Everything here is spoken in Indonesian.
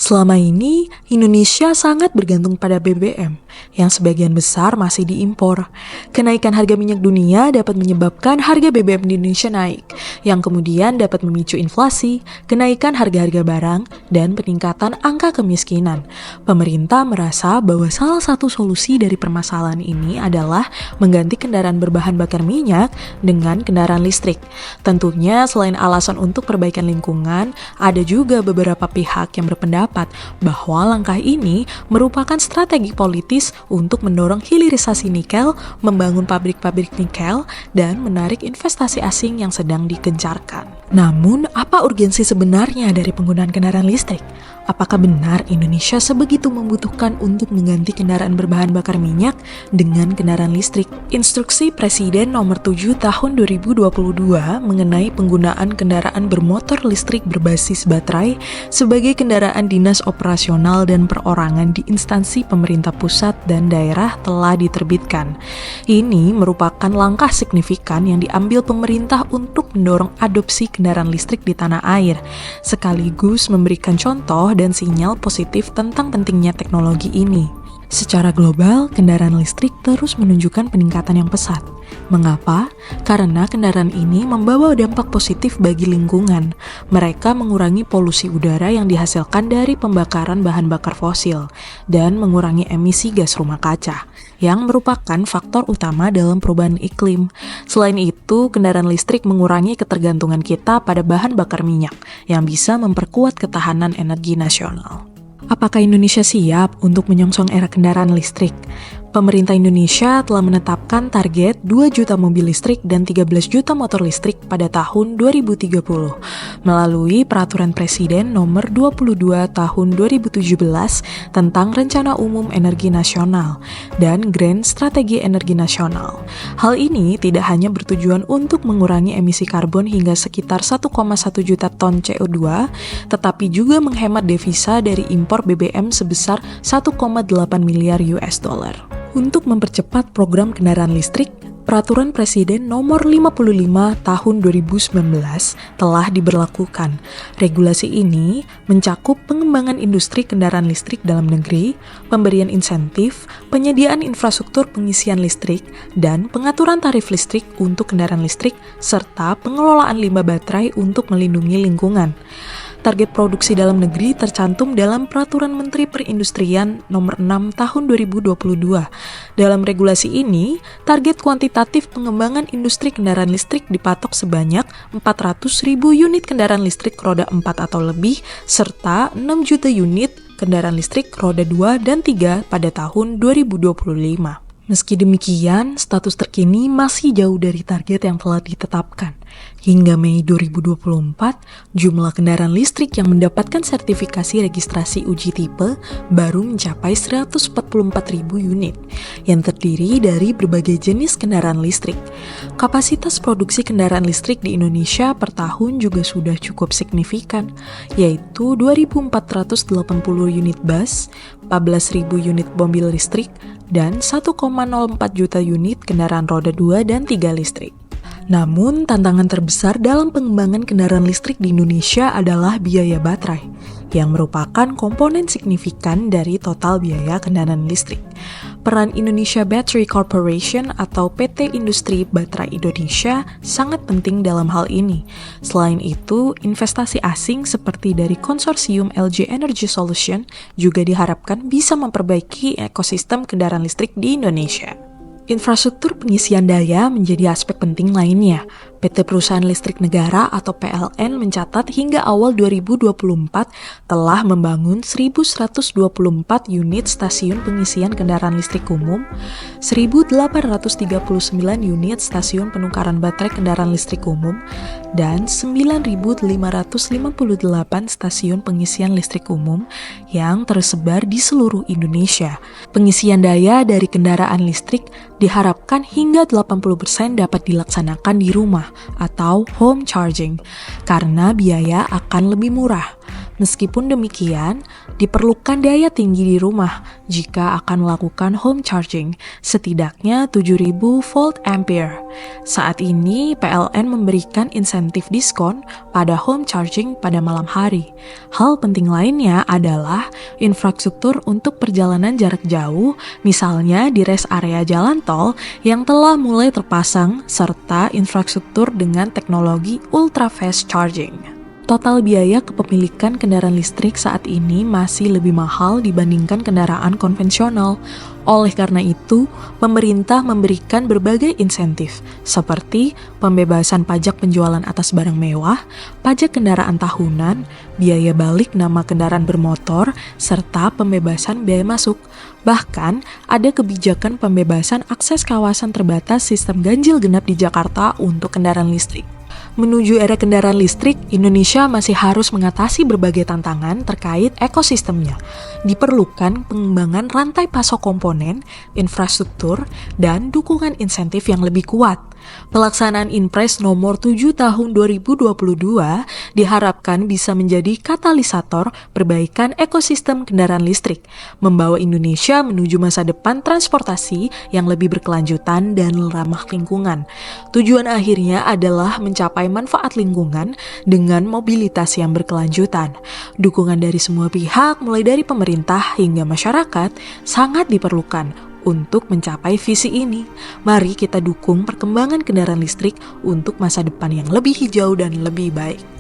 Selama ini, Indonesia sangat bergantung pada BBM, yang sebagian besar masih diimpor. Kenaikan harga minyak dunia dapat menyebabkan harga BBM di Indonesia naik, yang kemudian dapat memicu inflasi, kenaikan harga-harga barang, dan peningkatan angka kemiskinan. Pemerintah merasa bahwa salah satu solusi dari permasalahan ini adalah mengganti kendaraan berbahan bakar minyak dengan kendaraan listrik. Tentunya, selain alasan untuk perbaikan lingkungan, ada juga beberapa pihak yang berpendapat bahwa langkah ini merupakan strategi politis untuk mendorong hilirisasi nikel, membangun pabrik-pabrik nikel, dan menarik investasi asing yang sedang digencarkan. Namun, apa urgensi sebenarnya dari penggunaan kendaraan listrik? Apakah benar Indonesia sebegitu membutuhkan untuk mengganti kendaraan berbahan bakar minyak dengan kendaraan listrik? Instruksi Presiden nomor 7 tahun 2022 mengenai penggunaan kendaraan bermotor listrik berbasis baterai sebagai kendaraan dinas operasional dan perorangan di instansi pemerintah pusat dan daerah telah diterbitkan. Ini merupakan langkah signifikan yang diambil pemerintah untuk mendorong adopsi kendaraan listrik di tanah air, sekaligus memberikan contoh dan sinyal positif tentang pentingnya teknologi ini. Secara global, kendaraan listrik terus menunjukkan peningkatan yang pesat. Mengapa? Karena kendaraan ini membawa dampak positif bagi lingkungan. Mereka mengurangi polusi udara yang dihasilkan dari pembakaran bahan bakar fosil dan mengurangi emisi gas rumah kaca, yang merupakan faktor utama dalam perubahan iklim. Selain itu, kendaraan listrik mengurangi ketergantungan kita pada bahan bakar minyak yang bisa memperkuat ketahanan energi nasional. Apakah Indonesia siap untuk menyongsong era kendaraan listrik? Pemerintah Indonesia telah menetapkan target 2 juta mobil listrik dan 13 juta motor listrik pada tahun 2030 melalui Peraturan Presiden nomor 22 tahun 2017 tentang Rencana Umum Energi Nasional dan Grand Strategi Energi Nasional. Hal ini tidak hanya bertujuan untuk mengurangi emisi karbon hingga sekitar 1,1 juta ton CO2, tetapi juga menghemat devisa dari impor BBM sebesar 1,8 miliar US dollar. Untuk mempercepat program kendaraan listrik, Peraturan Presiden nomor 55 tahun 2019 telah diberlakukan. Regulasi ini mencakup pengembangan industri kendaraan listrik dalam negeri, pemberian insentif, penyediaan infrastruktur pengisian listrik, dan pengaturan tarif listrik untuk kendaraan listrik, serta pengelolaan limbah baterai untuk melindungi lingkungan. Target produksi dalam negeri tercantum dalam Peraturan Menteri Perindustrian Nomor 6 Tahun 2022. Dalam regulasi ini, target kuantitatif pengembangan industri kendaraan listrik dipatok sebanyak 400.000 unit kendaraan listrik roda 4 atau lebih, serta 6 juta unit kendaraan listrik roda 2 dan 3 pada tahun 2025. Meski demikian, status terkini masih jauh dari target yang telah ditetapkan. Hingga Mei 2024, jumlah kendaraan listrik yang mendapatkan sertifikasi registrasi uji tipe baru mencapai 144.000 unit, yang terdiri dari berbagai jenis kendaraan listrik. Kapasitas produksi kendaraan listrik di Indonesia per tahun juga sudah cukup signifikan, yaitu 2.480 unit bus, 14.000 unit mobil listrik, dan 1,04 juta unit kendaraan roda 2 dan 3 listrik. Namun, tantangan terbesar dalam pengembangan kendaraan listrik di Indonesia adalah biaya baterai, yang merupakan komponen signifikan dari total biaya kendaraan listrik. Peran Indonesia Battery Corporation atau PT Industri Baterai Indonesia sangat penting dalam hal ini. Selain itu, investasi asing seperti dari konsorsium LG Energy Solution juga diharapkan bisa memperbaiki ekosistem kendaraan listrik di Indonesia. Infrastruktur pengisian daya menjadi aspek penting lainnya. PT Perusahaan Listrik Negara atau PLN mencatat hingga awal 2024 telah membangun 1.124 unit stasiun pengisian kendaraan listrik umum, 1.839 unit stasiun penukaran baterai kendaraan listrik umum, dan 9.558 stasiun pengisian listrik umum yang tersebar di seluruh Indonesia. Pengisian daya dari kendaraan listrik diharapkan hingga 80% dapat dilaksanakan di rumah atau home charging, karena biaya akan lebih murah. Meskipun demikian, diperlukan daya tinggi di rumah jika akan melakukan home charging, setidaknya 7000 volt ampere. Saat ini, PLN memberikan insentif diskon pada home charging pada malam hari. Hal penting lainnya adalah infrastruktur untuk perjalanan jarak jauh, misalnya di rest area jalan tol yang telah mulai terpasang, serta infrastruktur dengan teknologi ultra fast charging. Total biaya kepemilikan kendaraan listrik saat ini masih lebih mahal dibandingkan kendaraan konvensional. Oleh karena itu, pemerintah memberikan berbagai insentif, seperti pembebasan pajak penjualan atas barang mewah, pajak kendaraan tahunan, biaya balik nama kendaraan bermotor, serta pembebasan biaya masuk. Bahkan, ada kebijakan pembebasan akses kawasan terbatas sistem ganjil genap di Jakarta untuk kendaraan listrik. Menuju era kendaraan listrik, Indonesia masih harus mengatasi berbagai tantangan terkait ekosistemnya. Diperlukan pengembangan rantai pasok komponen, infrastruktur, dan dukungan insentif yang lebih kuat. Pelaksanaan Inpres nomor 7 tahun 2022 diharapkan bisa menjadi katalisator perbaikan ekosistem kendaraan listrik, membawa Indonesia menuju masa depan transportasi yang lebih berkelanjutan dan ramah lingkungan. Tujuan akhirnya adalah mencapai manfaat lingkungan dengan mobilitas yang berkelanjutan. Dukungan dari semua pihak, mulai dari pemerintah hingga masyarakat, sangat diperlukan untuk mencapai visi ini. Mari kita dukung perkembangan kendaraan listrik untuk masa depan yang lebih hijau dan lebih baik.